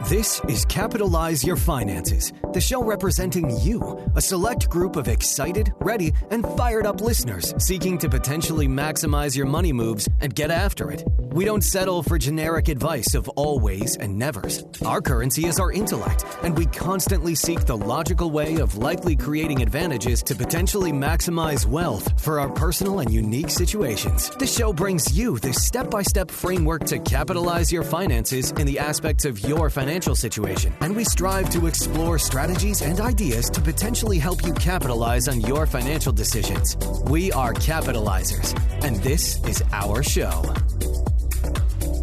This is Capitalize Your Finances, the show representing you, a select group of excited, ready, and fired up listeners seeking to potentially maximize your money moves and get after it. We don't settle for generic advice of always and nevers. Our currency is our intellect, and we constantly seek the logical way of likely creating advantages to potentially maximize wealth for our personal and unique situations. The show brings you this step-by-step framework to capitalize your finances in the aspects of your financial situation, and we strive to explore strategies and ideas to potentially help you capitalize on your financial decisions. We are capitalizers, and this is our show.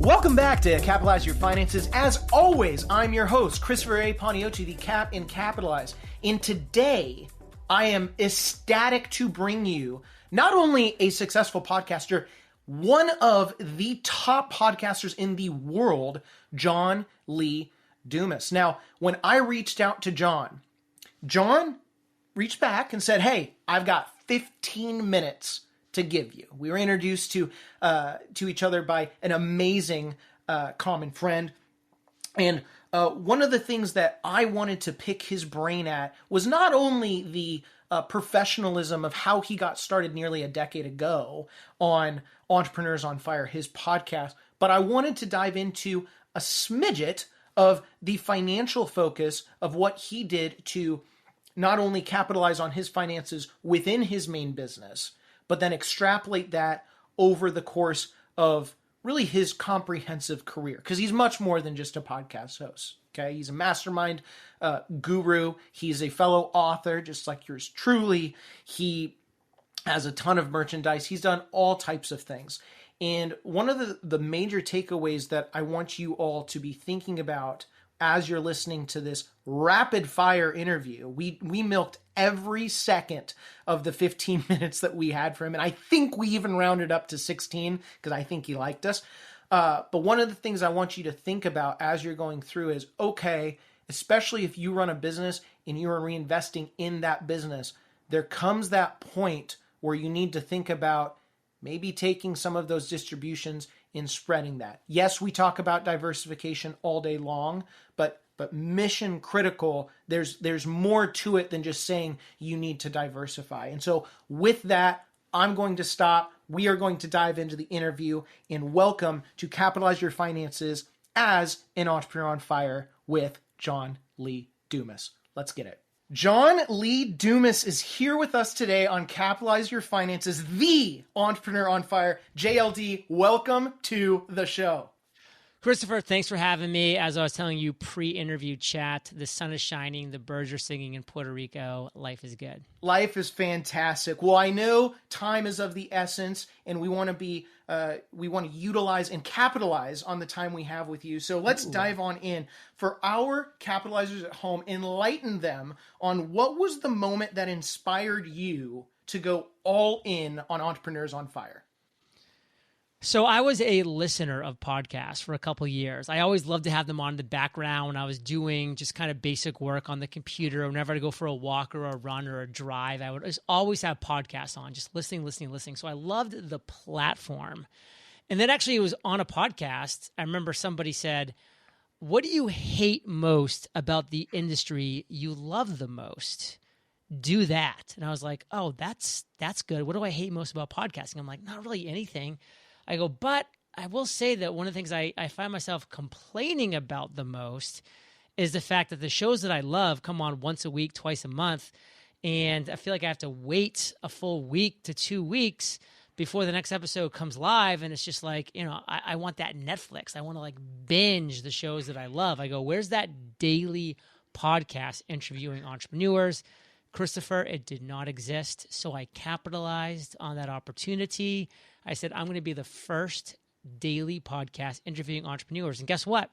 Welcome back to Capitalize Your Finances. As always, I'm your host, Christopher A. Paniocci, the Cap in Capitalize. And today, I am ecstatic to bring you not only a successful podcaster, one of the top podcasters in the world, John Lee Dumas. Now, when I reached out to John reached back and said, hey, I've got 15 minutes to give you. We were introduced to each other by an amazing common friend. And one of the things that I wanted to pick his brain at was not only the professionalism of how he got started nearly a decade ago on Entrepreneurs on Fire, his podcast, but I wanted to dive into a smidget of the financial focus of what he did to not only capitalize on his finances within his main business, but then extrapolate that over the course of really his comprehensive career. Because he's much more than just a podcast host, okay? He's a mastermind guru. He's a fellow author, just like yours truly. He has a ton of merchandise. He's done all types of things. And one of the major takeaways that I want you all to be thinking about as you're listening to this rapid fire interview, we milked every second of the 15 minutes that we had for him. And I think we even rounded up to 16 because I think he liked us. But one of the things I want you to think about as you're going through is, okay, especially if you run a business and you are reinvesting in that business, there comes that point where you need to think about maybe taking some of those distributions and spreading that. Yes, we talk about diversification all day long, but mission critical, there's more to it than just saying you need to diversify. And so with that, I'm going to stop. We are going to dive into the interview, and welcome to Capitalize Your Finances as an Entrepreneur on Fire with John Lee Dumas. Let's get it. John Lee Dumas is here with us today on Capitalize Your Finances, the Entrepreneur on Fire. JLD, welcome to the show. Christopher, thanks for having me. As I was telling you pre-interview chat, the sun is shining, the birds are singing in Puerto Rico. Life is good. Life is fantastic. Well, I know time is of the essence, and we want to utilize and capitalize on the time we have with you. So let's dive on in. For our capitalizers at home, enlighten them on what was the moment that inspired you to go all in on Entrepreneurs on Fire. So I was a listener of podcasts for a couple of years. I always loved to have them on in the background when I was doing just kind of basic work on the computer. Whenever I go for a walk or a run or a drive, I would just always have podcasts on, just listening. So I loved the platform. And then actually it was on a podcast. I remember somebody said, what do you hate most about the industry you love the most? Do that. And I was like, oh, that's good. What do I hate most about podcasting? I'm like, not really anything. I go, but I will say that one of the things I find myself complaining about the most is the fact that the shows that I love come on once a week, twice a month, and I feel like I have to wait a full week to 2 weeks before the next episode comes live, and it's just like, I want that Netflix. I want to like binge the shows that I love. I go, where's that daily podcast interviewing entrepreneurs? Christopher, it did not exist, so I capitalized on that opportunity. I said, I'm going to be the first daily podcast interviewing entrepreneurs. And guess what?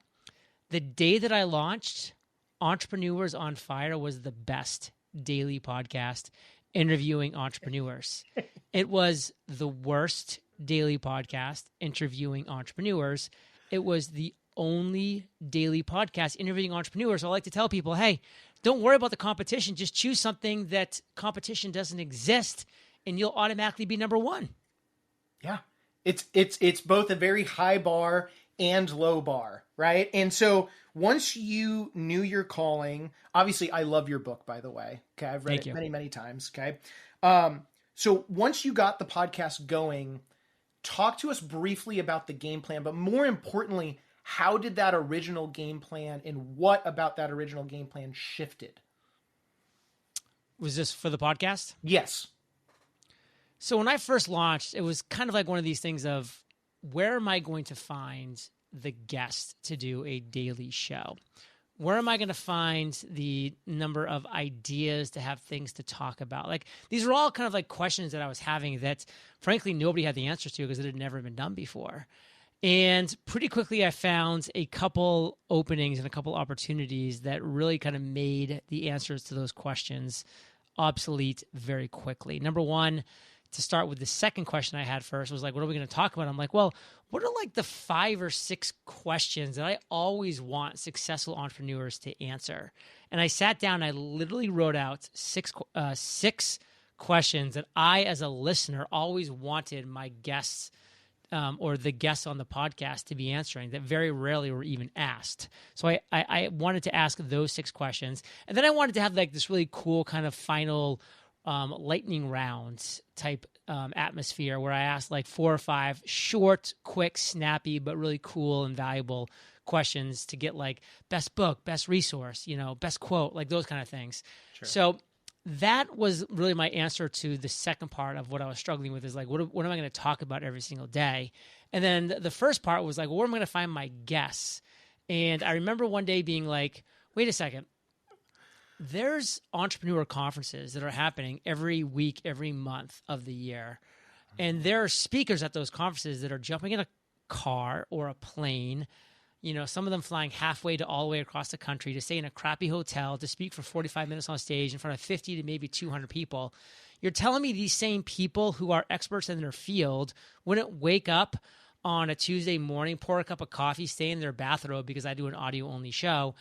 The day that I launched, Entrepreneurs on Fire was the best daily podcast interviewing entrepreneurs. It was the worst daily podcast interviewing entrepreneurs. It was the only daily podcast interviewing entrepreneurs. So I like to tell people, hey, don't worry about the competition. Just choose something that competition doesn't exist, and you'll automatically be number one. Yeah, it's both a very high bar and low bar, right? And so once you knew your calling, obviously I love your book, by the way. Okay. I've read it many, many times. Okay. So once you got the podcast going, talk to us briefly about the game plan, but more importantly, how did that original game plan and what about that original game plan shifted? Was this for the podcast? Yes. So when I first launched, it was kind of like one of these things of, where am I going to find the guest to do a daily show? Where am I going to find the number of ideas to have things to talk about? Like, these are all kind of like questions that I was having that, frankly, nobody had the answers to because it had never been done before. And pretty quickly, I found a couple openings and a couple opportunities that really kind of made the answers to those questions obsolete very quickly. Number one, to start with the second question I had first, was like, what are we going to talk about? I'm like, well, what are like the 5 or 6 questions that I always want successful entrepreneurs to answer? And I sat down, I literally wrote out six questions that I, as a listener, always wanted my guests or the guests on the podcast to be answering that very rarely were even asked. So I wanted to ask those 6 questions. And then I wanted to have like this really cool kind of final lightning round type atmosphere where I asked like 4 or 5 short, quick, snappy, but really cool and valuable questions to get like best book, best resource, best quote, like those kind of things. Sure. So that was really my answer to the second part of what I was struggling with, is like, what am I going to talk about every single day? And then the first part was like, where am I going to find my guests? And I remember one day being like, wait a second. There's entrepreneur conferences that are happening every week, every month of the year. And there are speakers at those conferences that are jumping in a car or a plane, some of them flying halfway to all the way across the country to stay in a crappy hotel to speak for 45 minutes on stage in front of 50 to maybe 200 people. You're telling me these same people who are experts in their field wouldn't wake up on a Tuesday morning, pour a cup of coffee, stay in their bathrobe, because I do an audio-only show,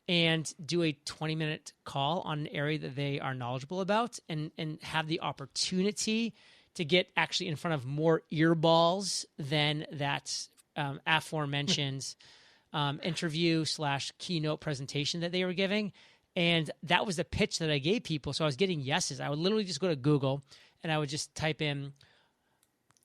and do a 20-minute call on an area that they are knowledgeable about, and have the opportunity to get actually in front of more earballs than that aforementioned interview/keynote presentation that they were giving. And that was the pitch that I gave people. So I was getting yeses. I would literally just go to Google and I would just type in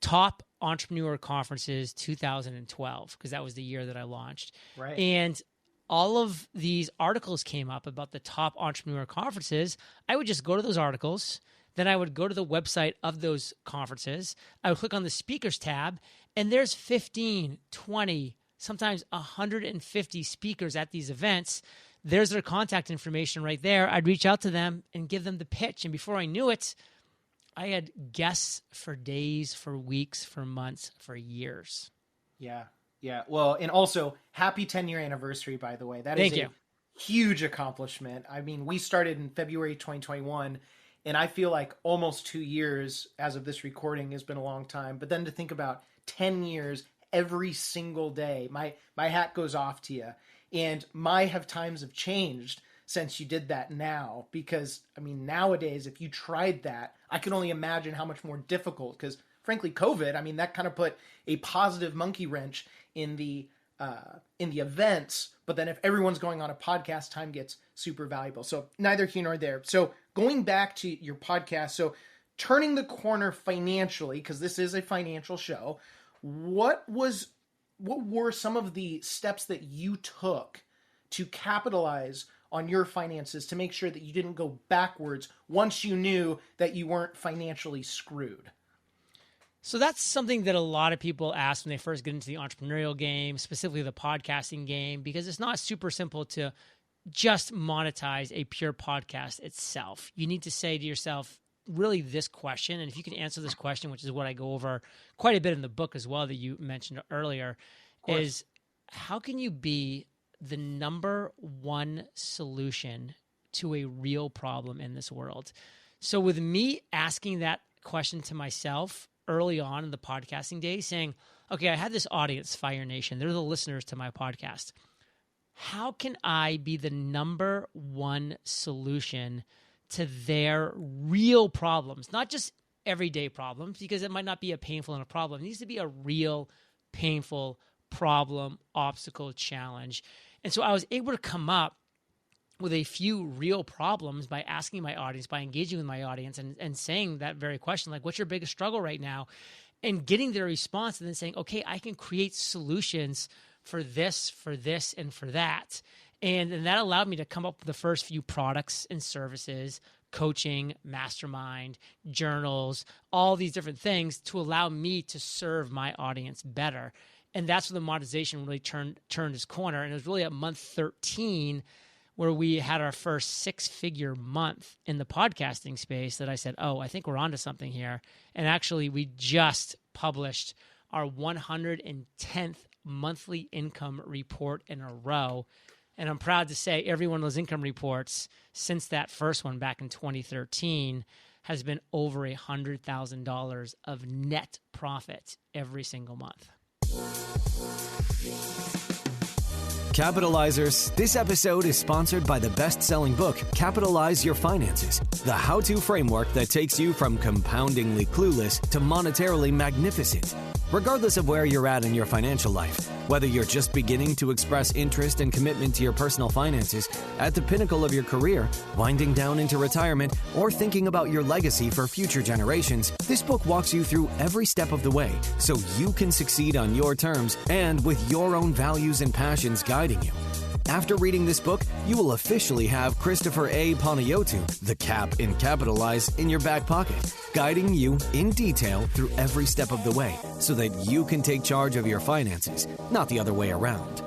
top entrepreneur conferences 2012, because that was the year that I launched. Right. And all of these articles came up about the top entrepreneur conferences. I would just go to those articles. Then I would go to the website of those conferences. I would click on the speakers tab, and there's 15, 20, sometimes 150 speakers at these events. There's their contact information right there. I'd reach out to them and give them the pitch. And before I knew it, I had guests for days, for weeks, for months, for years. Yeah. Yeah. Well, and also happy 10-year anniversary, by the way. That is a huge accomplishment. I mean, we started in February 2021, and I feel like almost 2 years as of this recording has been a long time. But then to think about 10 years every single day, my hat goes off to you. And times have changed since you did that now, because I mean, nowadays, if you tried that, I can only imagine how much more difficult, because frankly, COVID, I mean, that kind of put a positive monkey wrench in the events. But then if everyone's going on a podcast, time gets super valuable. So neither here nor there. So going back to your podcast, so turning the corner financially, because this is a financial show, what were some of the steps that you took to capitalize on your finances to make sure that you didn't go backwards once you knew that you weren't financially screwed? So that's something that a lot of people ask when they first get into the entrepreneurial game, specifically the podcasting game, because it's not super simple to just monetize a pure podcast itself. You need to say to yourself, really, this question, and if you can answer this question, which is what I go over quite a bit in the book as well that you mentioned earlier, is how can you be the number one solution to a real problem in this world? So with me asking that question to myself early on in the podcasting days, saying, okay, I had this audience, Fire Nation. They're the listeners to my podcast. How can I be the number one solution to their real problems? Not just everyday problems, because it might not be a painful enough problem. It needs to be a real, painful, problem, obstacle, challenge. And so I was able to come up with a few real problems by asking my audience, by engaging with my audience and saying that very question, like, what's your biggest struggle right now? And getting their response and then saying, okay, I can create solutions for this, and for that. And that allowed me to come up with the first few products and services, coaching, mastermind, journals, all these different things to allow me to serve my audience better. And that's when the monetization really turned its corner. And it was really at month 13 where we had our first 6-figure month in the podcasting space that I said, oh, I think we're onto something here. And actually, we just published our 110th monthly income report in a row. And I'm proud to say every one of those income reports since that first one back in 2013 has been over $100,000 of net profit every single month. Capitalizers, this episode is sponsored by the best-selling book, Capitalize Your Finances, the how-to framework that takes you from compoundingly clueless to monetarily magnificent. Regardless of where you're at in your financial life, whether you're just beginning to express interest and commitment to your personal finances, at the pinnacle of your career, winding down into retirement, or thinking about your legacy for future generations, this book walks you through every step of the way so you can succeed on your terms and with your own values and passions guiding you. After reading this book, you will officially have Christopher A. Panayotu, the Cap in Capitalize, in your back pocket, guiding you in detail through every step of the way so that you can take charge of your finances, not the other way around.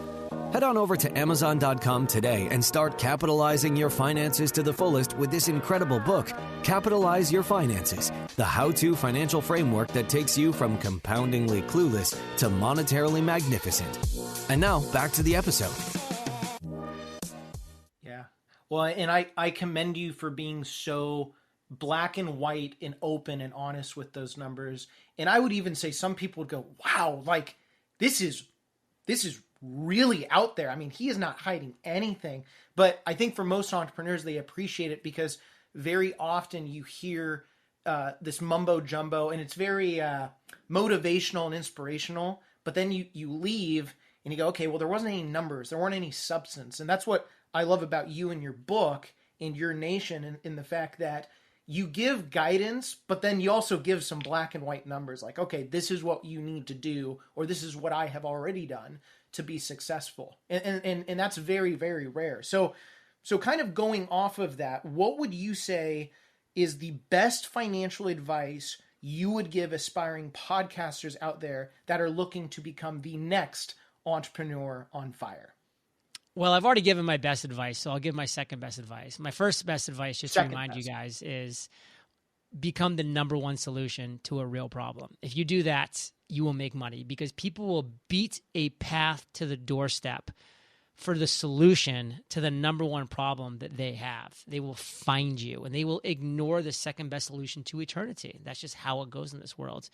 Head on over to Amazon.com today and start capitalizing your finances to the fullest with this incredible book, Capitalize Your Finances, the how-to financial framework that takes you from compoundingly clueless to monetarily magnificent. And now, back to the episode. Well, and I commend you for being so black and white and open and honest with those numbers. And I would even say some people would go, wow, like this is really out there. I mean, he is not hiding anything. But I think for most entrepreneurs, they appreciate it because very often you hear this mumbo jumbo and it's very motivational and inspirational. But then you leave and you go, okay, well, there wasn't any numbers. There weren't any substance. And that's what I love about you and your book and your nation and in the fact that you give guidance, but then you also give some black and white numbers like, okay, this is what you need to do, or this is what I have already done to be successful. And that's very, very rare. So kind of going off of that, what would you say is the best financial advice you would give aspiring podcasters out there that are looking to become the next entrepreneur on fire? Well, I've already given my best advice, so I'll give my second best advice. My first best advice, just to remind you guys, is become the number one solution to a real problem. If you do that, you will make money because people will beat a path to the doorstep for the solution to the number one problem that they have. They will find you, and they will ignore the second best solution to eternity. That's just how it goes in this world.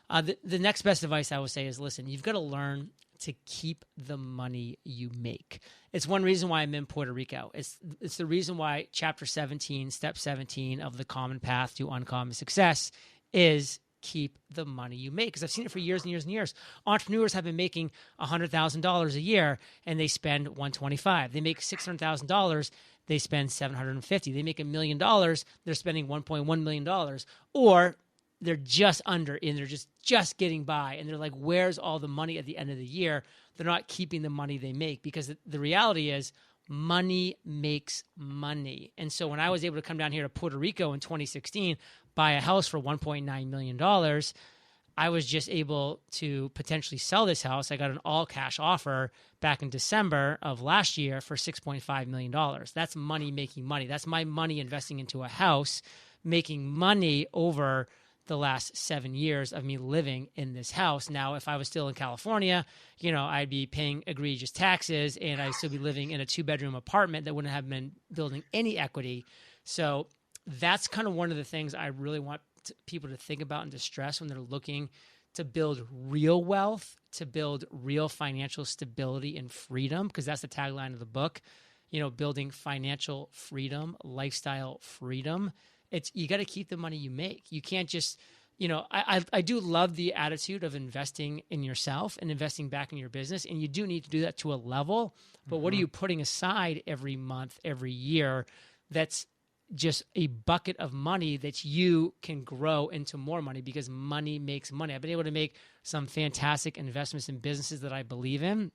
The next best advice I would say is, listen, you've got to learn to keep the money you make. It's one reason why I'm in Puerto Rico. It's the reason why chapter 17, step 17 of the Common Path to Uncommon Success is keep the money you make. Because I've seen it for years and years and years. Entrepreneurs have been making $100,000 a year and they spend $125,000. They make $600,000, they spend $750,000. They make $1 million, they're spending $1.1 million. Or they're just under and they're just getting by. And they're like, where's all the money at the end of the year? They're not keeping the money they make because the reality is money makes money. And so when I was able to come down here to Puerto Rico in 2016, buy a house for $1.9 million, I was just able to potentially sell this house. I got an all cash offer back in December of last year for $6.5 million. That's money making money. That's my money investing into a house, making money over the last 7 years of me living in this house. Now, if I was still in California, I'd be paying egregious taxes and I'd still be living in a 2-bedroom apartment that wouldn't have been building any equity. So that's kind of one of the things I really want people to think about and to stress when they're looking to build real wealth, to build real financial stability and freedom, because that's the tagline of the book, building financial freedom, lifestyle freedom. You got to keep the money you make. You can't just I do love the attitude of investing in yourself and investing back in your business. And you do need to do that to a level. But what are you putting aside every month, every year that's just a bucket of money that you can grow into more money, because money makes money. I've been able to make some fantastic investments in businesses that I believe in.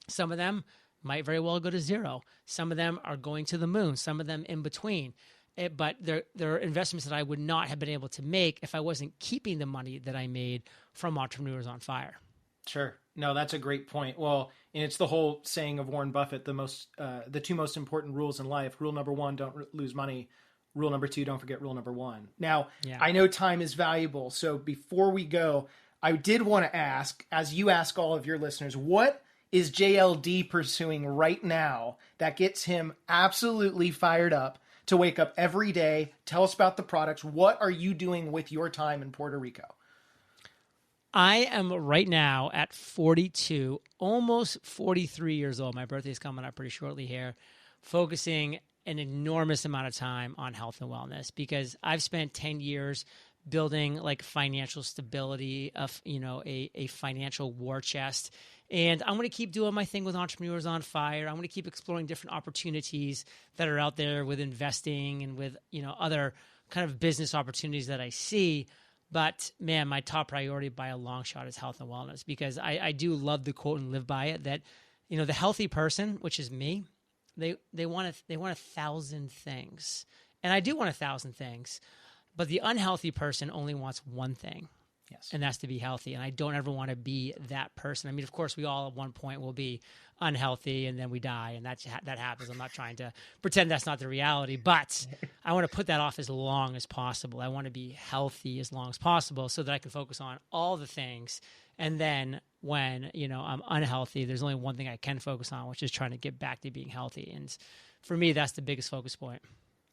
Some of them might very well go to zero. Some of them are going to the moon. Some of them in between. But there are investments that I would not have been able to make if I wasn't keeping the money that I made from Entrepreneurs on Fire. Sure. No, that's a great point. Well, and it's the whole saying of Warren Buffett, the two most important rules in life. Rule number 1, don't lose money. Rule number 2, don't forget rule number 1. Now, I know time is valuable. So before we go, I did want to ask, as you ask all of your listeners, what is JLD pursuing right now that gets him absolutely fired up to wake up every day? Tell us about the products. What are you doing with your time in Puerto Rico? I am right now at 42, almost 43 years old. My birthday is coming up pretty shortly here, focusing an enormous amount of time on health and wellness, because I've spent 10 years building like financial stability of, a financial war chest. And I'm going to keep doing my thing with Entrepreneurs on Fire. I'm going to keep exploring different opportunities that are out there with investing and with, other kind of business opportunities that I see. But man, my top priority by a long shot is health and wellness, because I do love the quote and live by it that, the healthy person, which is me, they want 1,000 things. And I do want 1,000 things, but the unhealthy person only wants one thing. Yes. And that's to be healthy. And I don't ever want to be that person. I mean, of course, we all at one point will be unhealthy and then we die, and that happens. I'm not trying to pretend that's not the reality, but I want to put that off as long as possible. I want to be healthy as long as possible so that I can focus on all the things. And then when, I'm unhealthy, there's only one thing I can focus on, which is trying to get back to being healthy. And for me, that's the biggest focus point.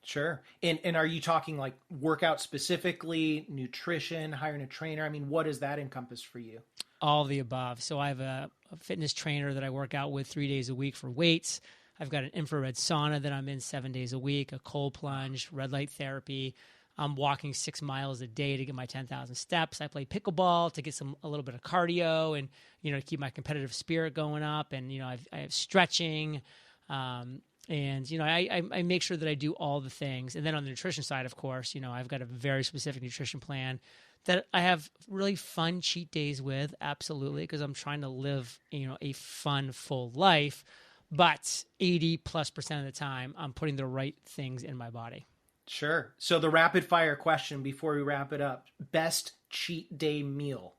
Sure. And are you talking like workout specifically, nutrition, hiring a trainer? I mean, what does that encompass for you? All of the above. So I have a fitness trainer that I work out with 3 days a week for weights. I've got an infrared sauna that I'm in 7 days a week, a cold plunge, red light therapy. I'm walking 6 miles a day to get my 10,000 steps. I play pickleball to get a little bit of cardio and, to keep my competitive spirit going up. And, I have stretching, and, I make sure that I do all the things. And then on the nutrition side, of course, I've got a very specific nutrition plan that I have really fun cheat days with. Absolutely. Because I'm trying to live, a fun, full life, but 80+% of the time I'm putting the right things in my body. Sure. So the rapid fire question before we wrap it up, best cheat day meal.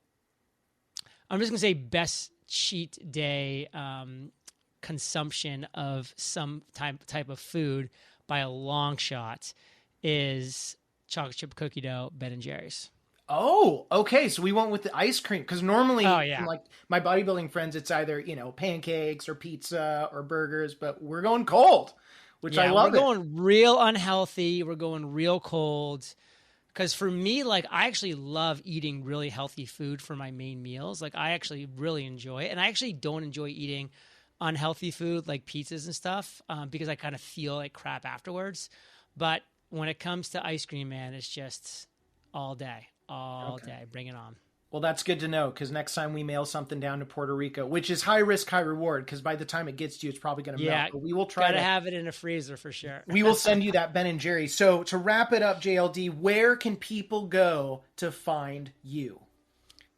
I'm just going to say best cheat day, consumption of some type of food by a long shot is chocolate chip cookie dough, Ben & Jerry's. Oh, okay. So we went with the ice cream, because normally, like my bodybuilding friends, it's either, pancakes or pizza or burgers, but we're going cold, which I love. We're going real unhealthy. We're going real cold. Because for me, like, I actually love eating really healthy food for my main meals. Like, I actually really enjoy it. And I actually don't enjoy eating unhealthy food like pizzas and stuff, because I kind of feel like crap afterwards. But when it comes to ice cream, man, it's just all day, bring it on. Well, that's good to know, because next time we mail something down to Puerto Rico, which is high risk, high reward, because by the time it gets to you, it's probably going to melt. But we will try to have it in a freezer for sure. We will send you that Ben & Jerry's. So to wrap it up, JLD, where can people go to find you?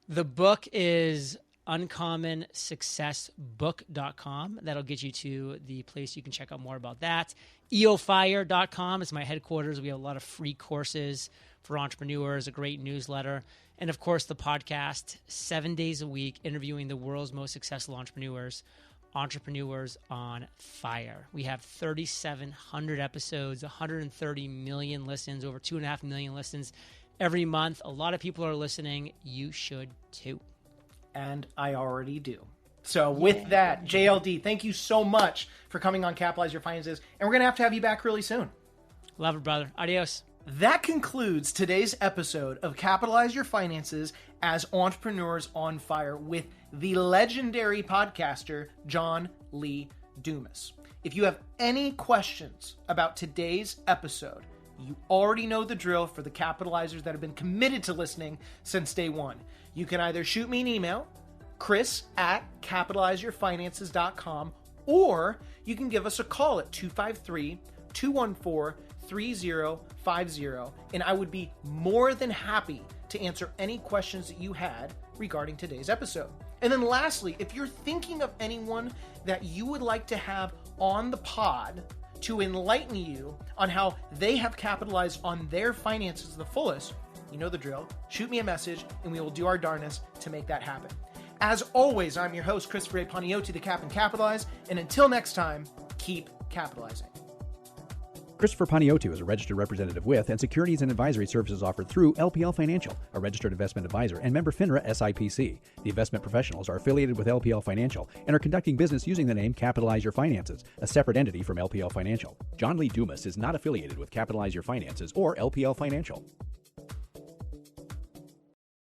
The book is uncommonsuccessbook.com. That'll get you to the place you can check out more about that. eofire.com is my headquarters. We have a lot of free courses for entrepreneurs, a great newsletter, and of course the podcast, 7 days a week, interviewing the world's most successful entrepreneurs, Entrepreneurs on Fire. We have 3,700 episodes, 130 million listens, over 2.5 million listens every month. A lot of people are listening. You should too. And I already do. So with that, JLD, thank you so much for coming on Capitalize Your Finances. And we're going to have you back really soon. Love it, brother. Adios. That concludes today's episode of Capitalize Your Finances as Entrepreneurs on Fire with the legendary podcaster, John Lee Dumas. If you have any questions about today's episode, You already know the drill for the capitalizers that have been committed to listening since day one. You can either shoot me an email, chris@capitalizeyourfinances.com, or you can give us a call at 253-214-3050, and I would be more than happy to answer any questions that you had regarding today's episode. And then lastly, if you're thinking of anyone that you would like to have on the pod to enlighten you on how they have capitalized on their finances to the fullest, you know the drill. Shoot me a message and we will do our darnest to make that happen. As always, I'm your host, Christopher A. Paniotti, the Cap and Capitalize, and until next time, keep capitalizing. Christopher Paniotti is a registered representative with and securities and advisory services offered through LPL Financial, a registered investment advisor and member FINRA SIPC. The investment professionals are affiliated with LPL Financial and are conducting business using the name Capitalize Your Finances, a separate entity from LPL Financial. John Lee Dumas is not affiliated with Capitalize Your Finances or LPL Financial.